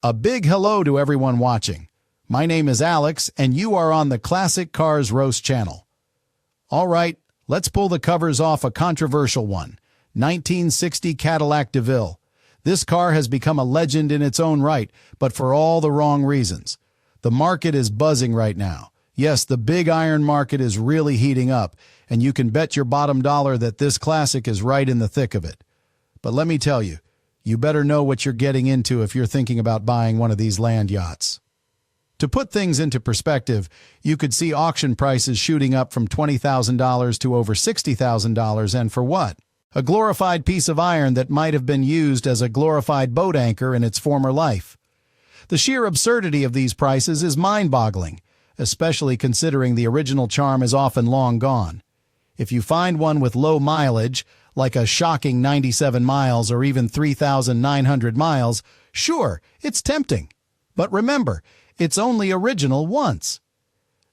A big hello to everyone watching. My name is Alex, and you are on the Classic Cars Roast channel. All right, let's pull the covers off a controversial one. 1960 Cadillac Deville. This car has become a legend in its own right, but for all the wrong reasons. The market is buzzing right now. Yes, the big iron market is really heating up, and you can bet your bottom dollar that this classic is right in the thick of it. But let me tell you, you better know what you're getting into if you're thinking about buying one of these land yachts. To put things into perspective, you could see auction prices shooting up from $20,000 to over $60,000, and for what? A glorified piece of iron that might have been used as a glorified boat anchor in its former life. The sheer absurdity of these prices is mind-boggling, especially considering the original charm is often long gone. If you find one with low mileage, like a shocking 97 miles or even 3,900 miles, sure, it's tempting. But remember, it's only original once.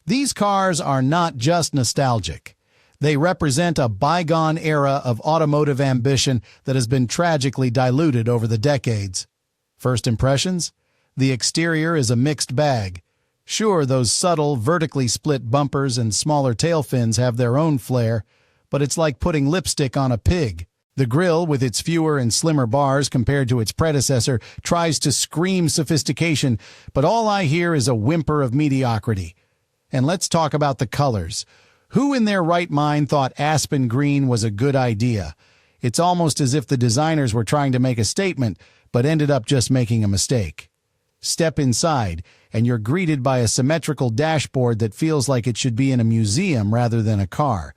These cars are not just nostalgic. They represent a bygone era of automotive ambition that has been tragically diluted over the decades. First impressions? The exterior is a mixed bag. Sure, those subtle, vertically split bumpers and smaller tail fins have their own flair, but it's like putting lipstick on a pig. The grille, with its fewer and slimmer bars compared to its predecessor, tries to scream sophistication, but all I hear is a whimper of mediocrity. And let's talk about the colors. Who in their right mind thought aspen green was a good idea? It's almost as if the designers were trying to make a statement, but ended up just making a mistake. Step inside, and you're greeted by a symmetrical dashboard that feels like it should be in a museum rather than a car.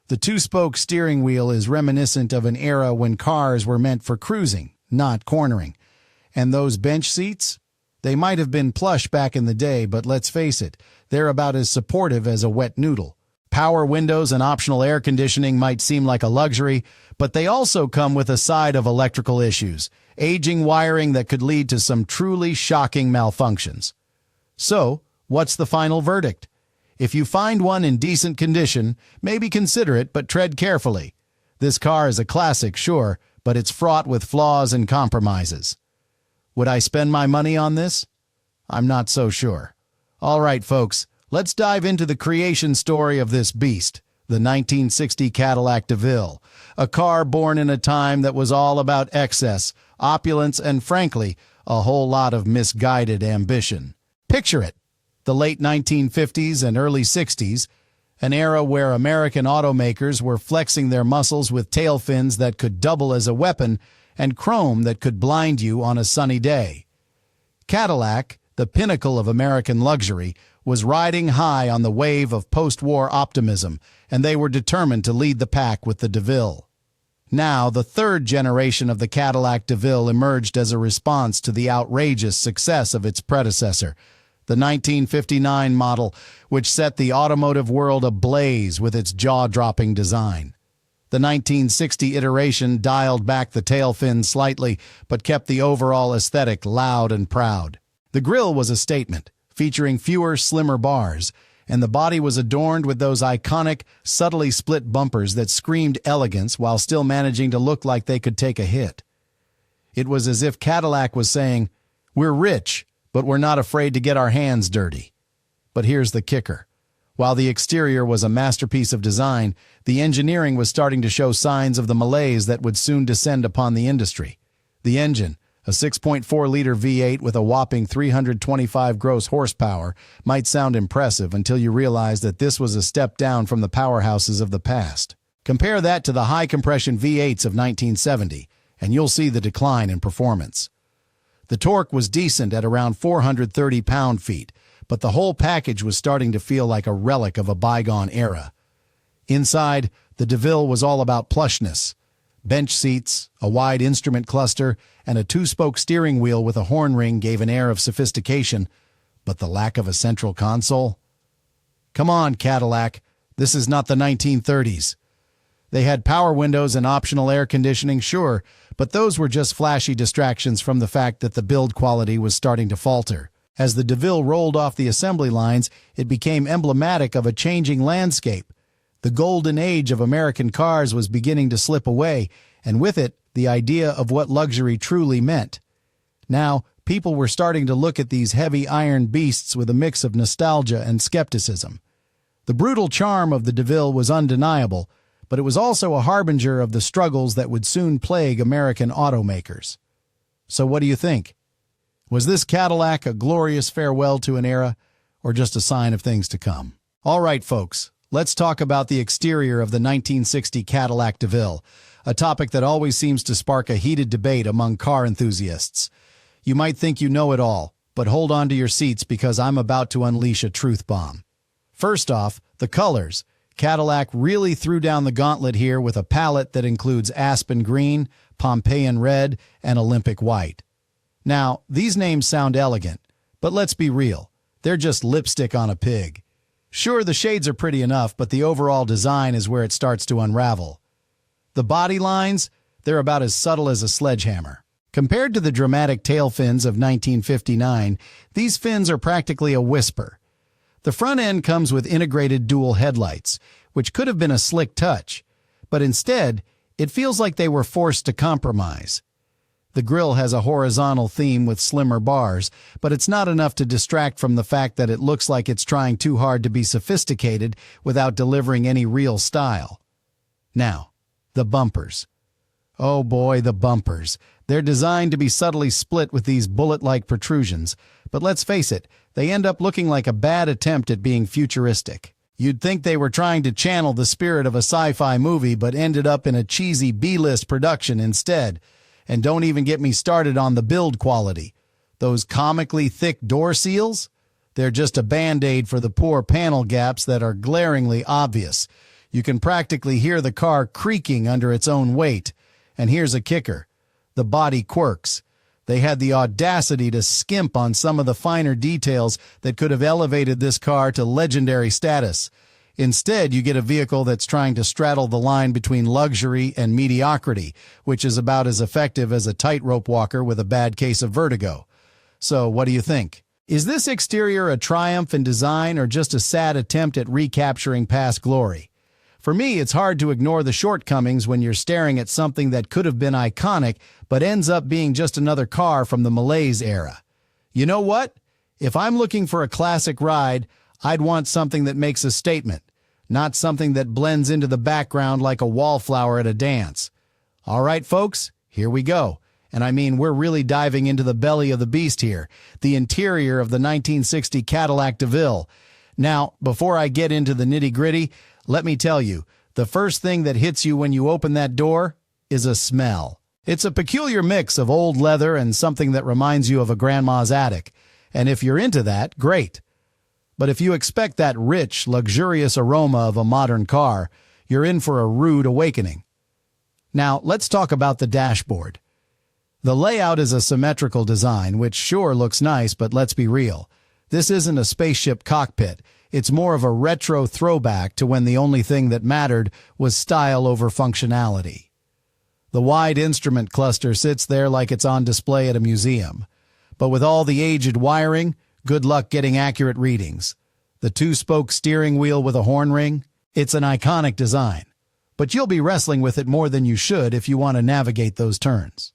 The two-spoke steering wheel is reminiscent of an era when cars were meant for cruising, not cornering. And those bench seats? They might have been plush back in the day, but let's face it, they're about as supportive as a wet noodle. Power windows and optional air conditioning might seem like a luxury, but they also come with a side of electrical issues, aging wiring that could lead to some truly shocking malfunctions. So, what's the final verdict? If you find one in decent condition, maybe consider it, but tread carefully. This car is a classic, sure, but it's fraught with flaws and compromises. Would I spend my money on this? I'm not so sure. All right, folks, let's dive into the creation story of this beast, the 1960 Cadillac Deville, a car born in a time that was all about excess, opulence, and frankly, a whole lot of misguided ambition. Picture it. The late 1950s and early 60s, an era where American automakers were flexing their muscles with tail fins that could double as a weapon and chrome that could blind you on a sunny day. Cadillac, the pinnacle of American luxury, was riding high on the wave of post-war optimism, and they were determined to lead the pack with the Deville. Now, the third generation of the Cadillac Deville emerged as a response to the outrageous success of its predecessor, the 1959 model, which set the automotive world ablaze with its jaw-dropping design. The 1960 iteration dialed back the tail fin slightly, but kept the overall aesthetic loud and proud. The grille was a statement, featuring fewer, slimmer bars, and the body was adorned with those iconic, subtly split bumpers that screamed elegance while still managing to look like they could take a hit. It was as if Cadillac was saying, "We're rich, but we're not afraid to get our hands dirty." But here's the kicker. While the exterior was a masterpiece of design, the engineering was starting to show signs of the malaise that would soon descend upon the industry. The engine, a 6.4-liter V8 with a whopping 325 gross horsepower, might sound impressive until you realize that this was a step down from the powerhouses of the past. Compare that to the high-compression V8s of 1970, and you'll see the decline in performance. The torque was decent at around 430 pound-feet, but the whole package was starting to feel like a relic of a bygone era. Inside, the Deville was all about plushness. Bench seats, a wide instrument cluster, and a two-spoke steering wheel with a horn ring gave an air of sophistication, but the lack of a central console? Come on, Cadillac, this is not the 1930s. They had power windows and optional air conditioning, sure, but those were just flashy distractions from the fact that the build quality was starting to falter. As the Deville rolled off the assembly lines, it became emblematic of a changing landscape. The golden age of American cars was beginning to slip away, and with it, the idea of what luxury truly meant. Now, people were starting to look at these heavy iron beasts with a mix of nostalgia and skepticism. The brutal charm of the DeVille was undeniable, but it was also a harbinger of the struggles that would soon plague American automakers. So what do you think? Was this Cadillac a glorious farewell to an era, or just a sign of things to come? All right, folks, let's talk about the exterior of the 1960 Cadillac Deville, a topic that always seems to spark a heated debate among car enthusiasts. You might think you know it all, but hold on to your seats because I'm about to unleash a truth bomb. First off, the colors. Cadillac really threw down the gauntlet here with a palette that includes aspen green, Pompeian red, and Olympic white. Now, these names sound elegant, but let's be real. They're just lipstick on a pig. Sure, the shades are pretty enough, but the overall design is where it starts to unravel. The body lines, they're about as subtle as a sledgehammer. Compared to the dramatic tail fins of 1959, these fins are practically a whisper. The front end comes with integrated dual headlights, which could have been a slick touch, but instead, it feels like they were forced to compromise. The grille has a horizontal theme with slimmer bars, but it's not enough to distract from the fact that it looks like it's trying too hard to be sophisticated without delivering any real style. Now, the bumpers. Oh boy, the bumpers. They're designed to be subtly split with these bullet-like protrusions, but let's face it, they end up looking like a bad attempt at being futuristic. You'd think they were trying to channel the spirit of a sci-fi movie but ended up in a cheesy B-list production instead. And don't even get me started on the build quality. Those comically thick door seals? They're just a band-aid for the poor panel gaps that are glaringly obvious. You can practically hear the car creaking under its own weight. And here's a kicker. The body quirks. They had the audacity to skimp on some of the finer details that could have elevated this car to legendary status. Instead, you get a vehicle that's trying to straddle the line between luxury and mediocrity, which is about as effective as a tightrope walker with a bad case of vertigo. So, what do you think? Is this exterior a triumph in design or just a sad attempt at recapturing past glory? For me, it's hard to ignore the shortcomings when you're staring at something that could have been iconic but ends up being just another car from the malaise era. You know what? If I'm looking for a classic ride, I'd want something that makes a statement, not something that blends into the background like a wallflower at a dance. All right, folks, here we go. And I mean, we're really diving into the belly of the beast here, the interior of the 1960 Cadillac Deville. Now, before I get into the nitty-gritty, let me tell you, the first thing that hits you when you open that door is a smell. It's a peculiar mix of old leather and something that reminds you of a grandma's attic. And if you're into that, great. But if you expect that rich, luxurious aroma of a modern car, you're in for a rude awakening. Now, let's talk about the dashboard. The layout is a symmetrical design, which sure looks nice, but let's be real. This isn't a spaceship cockpit. It's more of a retro throwback to when the only thing that mattered was style over functionality. The wide instrument cluster sits there like it's on display at a museum. But with all the aged wiring, good luck getting accurate readings. The two-spoke steering wheel with a horn ring? It's an iconic design. But you'll be wrestling with it more than you should if you want to navigate those turns.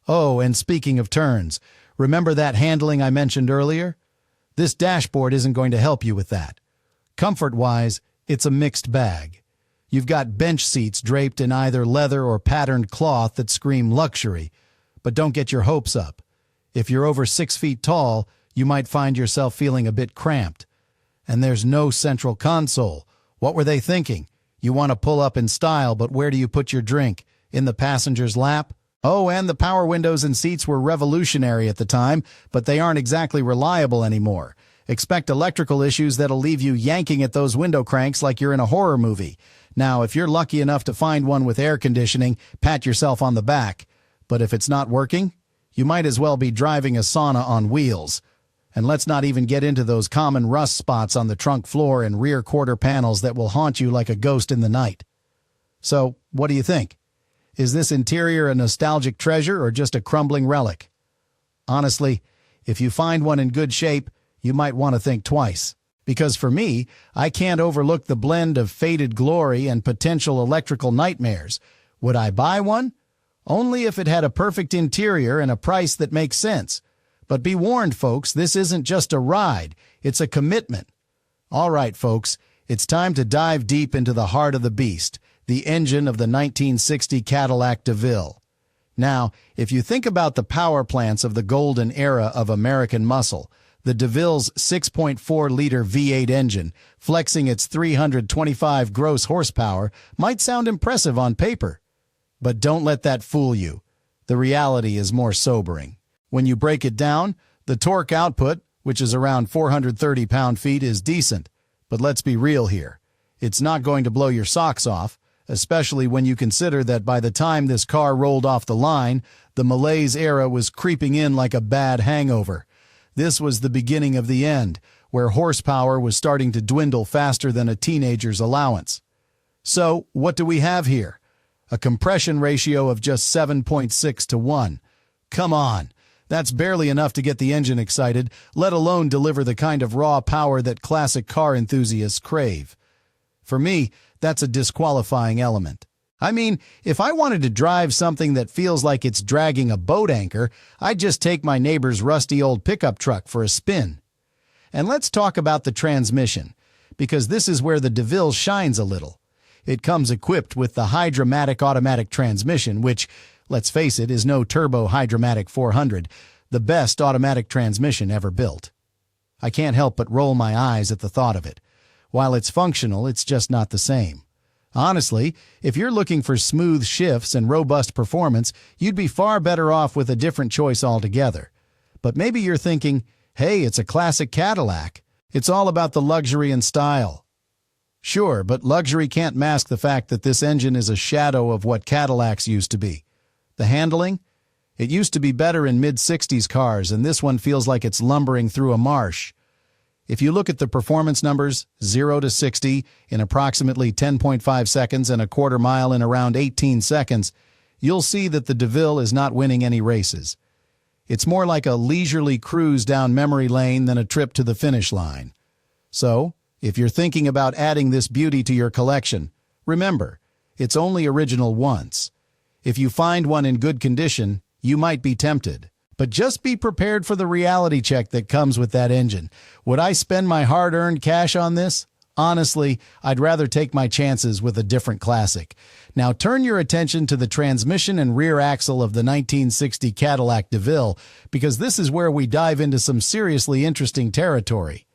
Oh, and speaking of turns, remember that handling I mentioned earlier? This dashboard isn't going to help you with that. Comfort-wise, it's a mixed bag. You've got bench seats draped in either leather or patterned cloth that scream luxury, but don't get your hopes up. If you're over 6 feet tall, you might find yourself feeling a bit cramped. And there's no central console. What were they thinking? You want to pull up in style, but where do you put your drink? In the passenger's lap? Oh, and the power windows and seats were revolutionary at the time, but they aren't exactly reliable anymore. Expect electrical issues that'll leave you yanking at those window cranks like you're in a horror movie. Now, if you're lucky enough to find one with air conditioning, pat yourself on the back. But if it's not working, you might as well be driving a sauna on wheels. And let's not even get into those common rust spots on the trunk floor and rear quarter panels that will haunt you like a ghost in the night. So, what do you think? Is this interior a nostalgic treasure or just a crumbling relic? Honestly, if you find one in good shape, you might want to think twice. Because for me, I can't overlook the blend of faded glory and potential electrical nightmares. Would I buy one? Only if it had a perfect interior and a price that makes sense. But be warned, folks, this isn't just a ride, it's a commitment. All right, folks, it's time to dive deep into the heart of the beast, the engine of the 1960 Cadillac Deville. Now, if you think about the power plants of the golden era of American muscle, the Deville's 6.4-liter V8 engine, flexing its 325 gross horsepower, might sound impressive on paper. But don't let that fool you. The reality is more sobering. When you break it down, the torque output, which is around 430 pound-feet, is decent. But let's be real here. It's not going to blow your socks off, especially when you consider that by the time this car rolled off the line, the malaise era was creeping in like a bad hangover. This was the beginning of the end, where horsepower was starting to dwindle faster than a teenager's allowance. So, what do we have here? A compression ratio of just 7.6 to 1. Come on! That's barely enough to get the engine excited, let alone deliver the kind of raw power that classic car enthusiasts crave. For me, that's a disqualifying element. I mean, if I wanted to drive something that feels like it's dragging a boat anchor, I'd just take my neighbor's rusty old pickup truck for a spin. And let's talk about the transmission, because this is where the Deville shines a little. It comes equipped with the Hydra-Matic automatic transmission, which, let's face it, is no turbo Hydra-Matic 400, the best automatic transmission ever built. I can't help but roll my eyes at the thought of it. While it's functional, it's just not the same. Honestly, if you're looking for smooth shifts and robust performance, you'd be far better off with a different choice altogether. But maybe you're thinking, hey, it's a classic Cadillac. It's all about the luxury and style. Sure, but luxury can't mask the fact that this engine is a shadow of what Cadillacs used to be. The handling? It used to be better in mid-60s cars, and this one feels like it's lumbering through a marsh. If you look at the performance numbers, 0 to 60 in approximately 10.5 seconds and a quarter mile in around 18 seconds, you'll see that the Deville is not winning any races. It's more like a leisurely cruise down memory lane than a trip to the finish line. So, if you're thinking about adding this beauty to your collection, remember, it's only original once. If you find one in good condition, you might be tempted. But just be prepared for the reality check that comes with that engine. Would I spend my hard-earned cash on this? Honestly, I'd rather take my chances with a different classic. Now turn your attention to the transmission and rear axle of the 1960 Cadillac Deville, because this is where we dive into some seriously interesting territory.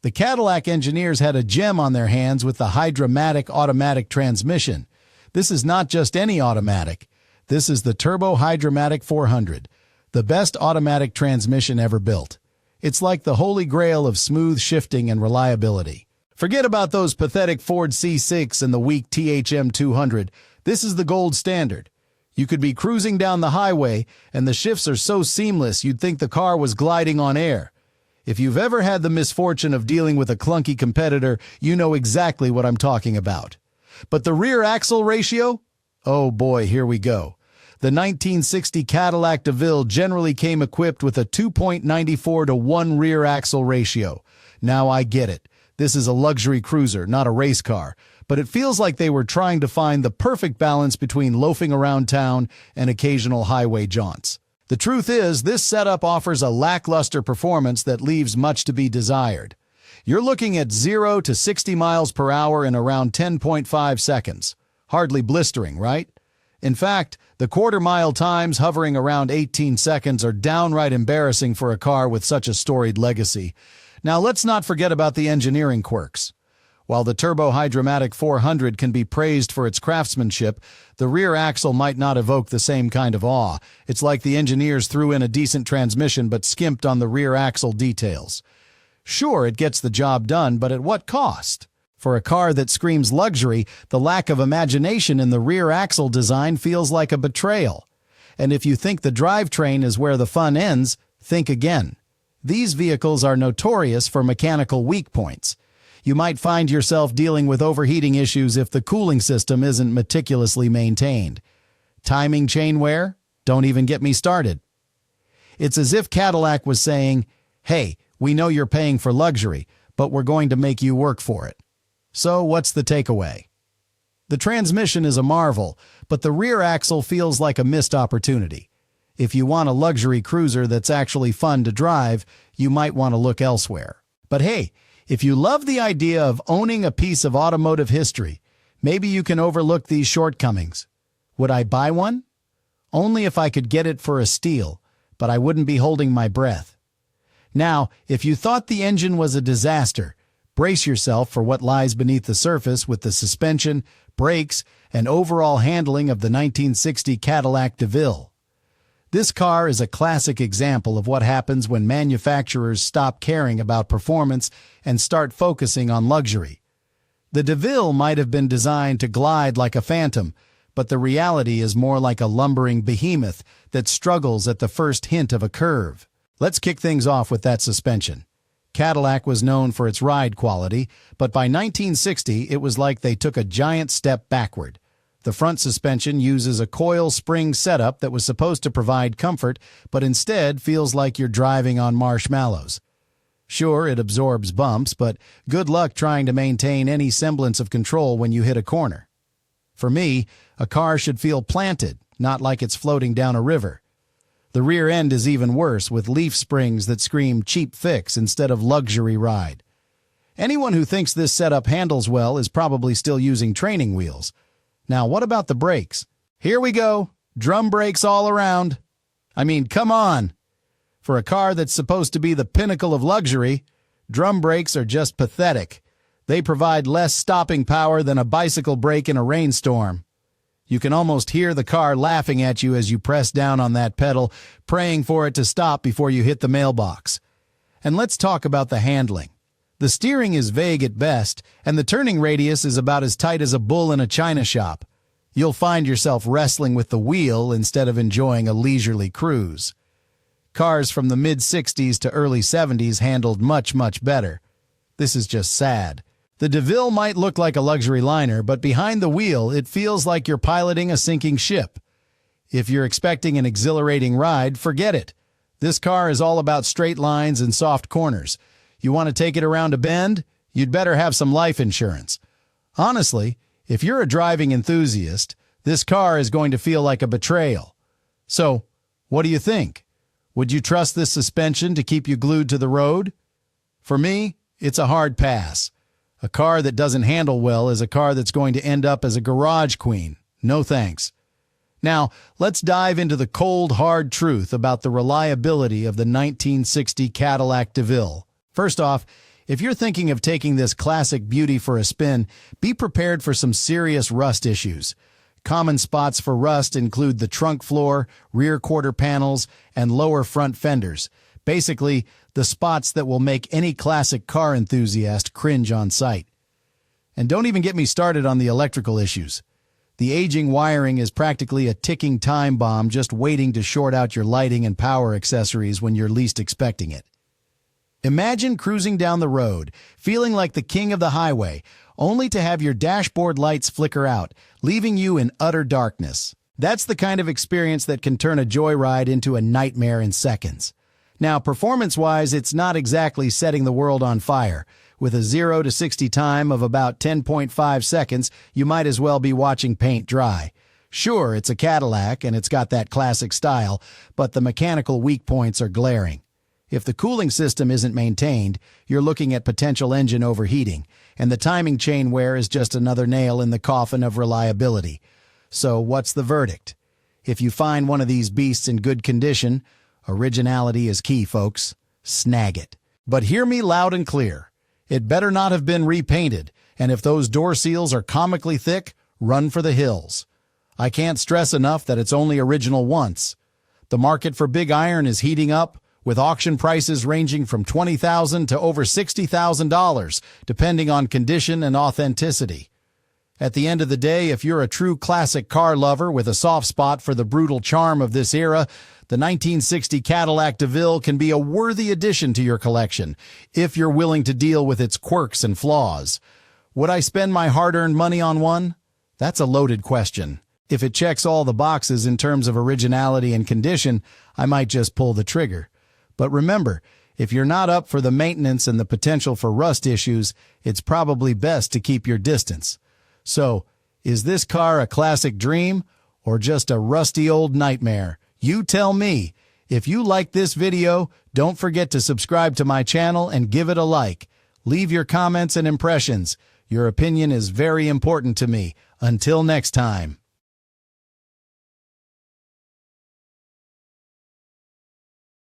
The Cadillac engineers had a gem on their hands with the Hydra-Matic automatic transmission. This is not just any automatic. This is the Turbo Hydra-Matic 400. The best automatic transmission ever built. It's like the holy grail of smooth shifting and reliability. Forget about those pathetic Ford C6 and the weak THM 200. This is the gold standard. You could be cruising down the highway, and the shifts are so seamless you'd think the car was gliding on air. If you've ever had the misfortune of dealing with a clunky competitor, you know exactly what I'm talking about. But the rear axle ratio? Oh boy, here we go. The 1960 Cadillac Deville generally came equipped with a 2.94 to 1 rear axle ratio. Now I get it. This is a luxury cruiser, not a race car. But it feels like they were trying to find the perfect balance between loafing around town and occasional highway jaunts. The truth is, this setup offers a lackluster performance that leaves much to be desired. You're looking at 0 to 60 miles per hour in around 10.5 seconds. Hardly blistering, right? In fact, the quarter-mile times hovering around 18 seconds are downright embarrassing for a car with such a storied legacy. Now let's not forget about the engineering quirks. While the Turbo Hydra-Matic 400 can be praised for its craftsmanship, the rear axle might not evoke the same kind of awe. It's like the engineers threw in a decent transmission but skimped on the rear axle details. Sure, it gets the job done, but at what cost? For a car that screams luxury, the lack of imagination in the rear axle design feels like a betrayal. And if you think the drivetrain is where the fun ends, think again. These vehicles are notorious for mechanical weak points. You might find yourself dealing with overheating issues if the cooling system isn't meticulously maintained. Timing chain wear? Don't even get me started. It's as if Cadillac was saying, hey, we know you're paying for luxury, but we're going to make you work for it. So what's the takeaway? The transmission is a marvel, but the rear axle feels like a missed opportunity. If you want a luxury cruiser that's actually fun to drive, you might want to look elsewhere. But hey, if you love the idea of owning a piece of automotive history, maybe you can overlook these shortcomings. Would I buy one? Only if I could get it for a steal, but I wouldn't be holding my breath. Now, if you thought the engine was a disaster, brace yourself for what lies beneath the surface with the suspension, brakes, and overall handling of the 1960 Cadillac Deville. This car is a classic example of what happens when manufacturers stop caring about performance and start focusing on luxury. The Deville might have been designed to glide like a phantom, but the reality is more like a lumbering behemoth that struggles at the first hint of a curve. Let's kick things off with that suspension. Cadillac was known for its ride quality, but by 1960 it was like they took a giant step backward. The front suspension uses a coil spring setup that was supposed to provide comfort, but instead feels like you're driving on marshmallows. Sure, it absorbs bumps, but good luck trying to maintain any semblance of control when you hit a corner. For me, a car should feel planted, not like it's floating down a river. The rear end is even worse, with leaf springs that scream cheap fix instead of luxury ride. Anyone who thinks this setup handles well is probably still using training wheels. Now, what about the brakes? Here we go. Drum brakes all around. I mean, come on. For a car that's supposed to be the pinnacle of luxury, drum brakes are just pathetic. They provide less stopping power than a bicycle brake in a rainstorm. You can almost hear the car laughing at you as you press down on that pedal, praying for it to stop before you hit the mailbox. And let's talk about the handling. The steering is vague at best, and the turning radius is about as tight as a bull in a china shop. You'll find yourself wrestling with the wheel instead of enjoying a leisurely cruise. Cars from the mid-60s to early 70s handled much, much better. This is just sad. The Deville might look like a luxury liner, but behind the wheel, it feels like you're piloting a sinking ship. If you're expecting an exhilarating ride, forget it. This car is all about straight lines and soft corners. You want to take it around a bend? You'd better have some life insurance. Honestly, if you're a driving enthusiast, this car is going to feel like a betrayal. So, what do you think? Would you trust this suspension to keep you glued to the road? For me, it's a hard pass. A car that doesn't handle well is a car that's going to end up as a garage queen. No thanks. Now, let's dive into the cold, hard truth about the reliability of the 1960 Cadillac Deville. First off, if you're thinking of taking this classic beauty for a spin, be prepared for some serious rust issues. Common spots for rust include the trunk floor, rear quarter panels, and lower front fenders. Basically, the spots that will make any classic car enthusiast cringe on sight. And don't even get me started on the electrical issues. The aging wiring is practically a ticking time bomb just waiting to short out your lighting and power accessories when you're least expecting it. Imagine cruising down the road, feeling like the king of the highway, only to have your dashboard lights flicker out, leaving you in utter darkness. That's the kind of experience that can turn a joyride into a nightmare in seconds. Now, performance-wise, it's not exactly setting the world on fire. With a 0 to 60 time of about 10.5 seconds, you might as well be watching paint dry. Sure, it's a Cadillac and it's got that classic style, but the mechanical weak points are glaring. If the cooling system isn't maintained, you're looking at potential engine overheating, and the timing chain wear is just another nail in the coffin of reliability. So what's the verdict? If you find one of these beasts in good condition, originality is key, folks. Snag it. But hear me loud and clear. It better not have been repainted, and if those door seals are comically thick, run for the hills. I can't stress enough that it's only original once. The market for big iron is heating up, with auction prices ranging from $20,000 to over $60,000, depending on condition and authenticity. At the end of the day, if you're a true classic car lover with a soft spot for the brutal charm of this era, the 1960 Cadillac Deville can be a worthy addition to your collection, if you're willing to deal with its quirks and flaws. Would I spend my hard-earned money on one? That's a loaded question. If it checks all the boxes in terms of originality and condition, I might just pull the trigger. But remember, if you're not up for the maintenance and the potential for rust issues, it's probably best to keep your distance. So, is this car a classic dream or just a rusty old nightmare You tell me. If you like this video, don't forget to subscribe to my channel and give it a like. Leave your comments and impressions. Your opinion is very important to me. Until next time.